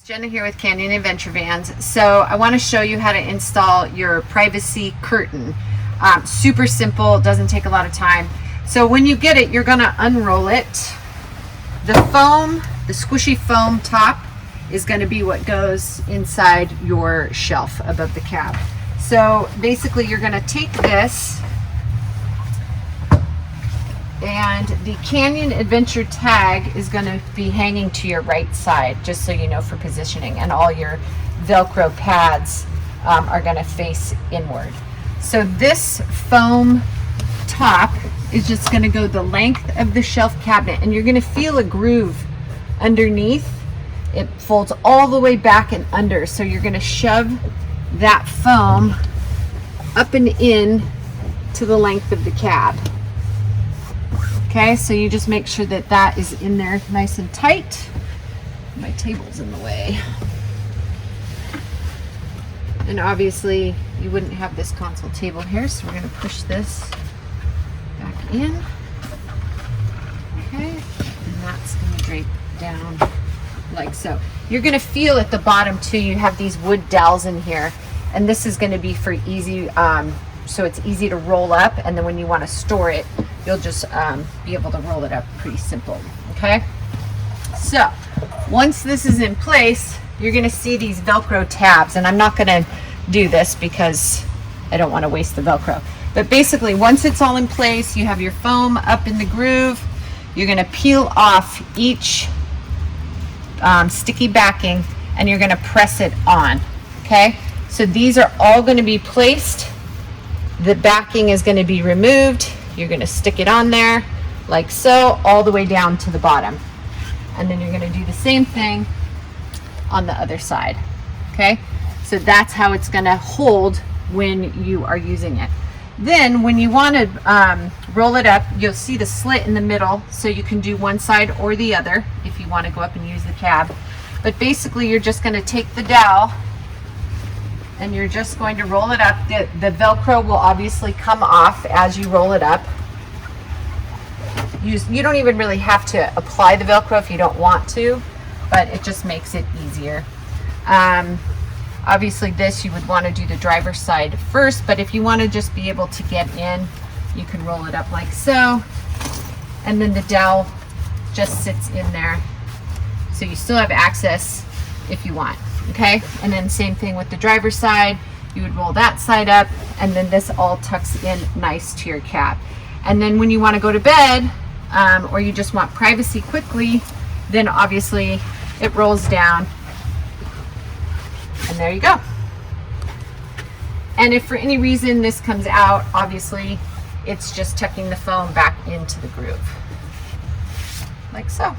Jenna here with Canyon Adventure Vans. So I want to show you how to install your privacy curtain. Super simple, doesn't take a lot of time. So when you get it, you're going to unroll it. The foam, the squishy foam top is going to be what goes inside your shelf above the cab. So basically you're going to take this, and the Canyon Adventure tag is going to be hanging to your right side, just so you know, for positioning, and all your Velcro pads are going to face inward. So this foam top is just going to go the length of the shelf cabinet, and you're going to feel a groove underneath. It folds all the way back and under, so you're going to shove that foam up and in to the length of the cab. Okay, so you just make sure that that is in there nice and tight. My table's in the way. And obviously you wouldn't have this console table here, so we're going to push this back in. Okay, and that's going to drape down like so. You're going to feel at the bottom too, you have these wood dowels in here, and this is going to be for easy, so it's easy to roll up, and then when you want to store it, you'll just be able to roll it up pretty simple. Okay, so once this is in place, you're going to see these Velcro tabs, and I'm not going to do this because I don't want to waste the Velcro, but basically once it's all in place, you have your foam up in the groove. You're going to peel off each sticky backing, and you're going to press it on. Okay, so these are all going to be placed. The backing is going to be removed. You're going to stick it on there like so, all the way down to the bottom, and then you're going to do the same thing on the other side. Okay, so that's how it's going to hold when you are using it. Then when you want to roll it up, you'll see the slit in the middle, so you can do one side or the other if you want to go up and use the cab. But basically you're just going to take the dowel and you're just going to roll it up. The Velcro will obviously come off as you roll it up. You don't even really have to apply the Velcro if you don't want to, but it just makes it easier. Obviously this, you would want to do the driver's side first, but if you want to just be able to get in, you can roll it up like so, and then the dowel just sits in there, so you still have access if you want. Okay, and then same thing with the driver's side. You would roll that side up, and then this all tucks in nice to your cab. And then when you want to go to bed, or you just want privacy quickly, then obviously it rolls down, and there you go. And if for any reason this comes out, obviously it's just tucking the foam back into the groove like so.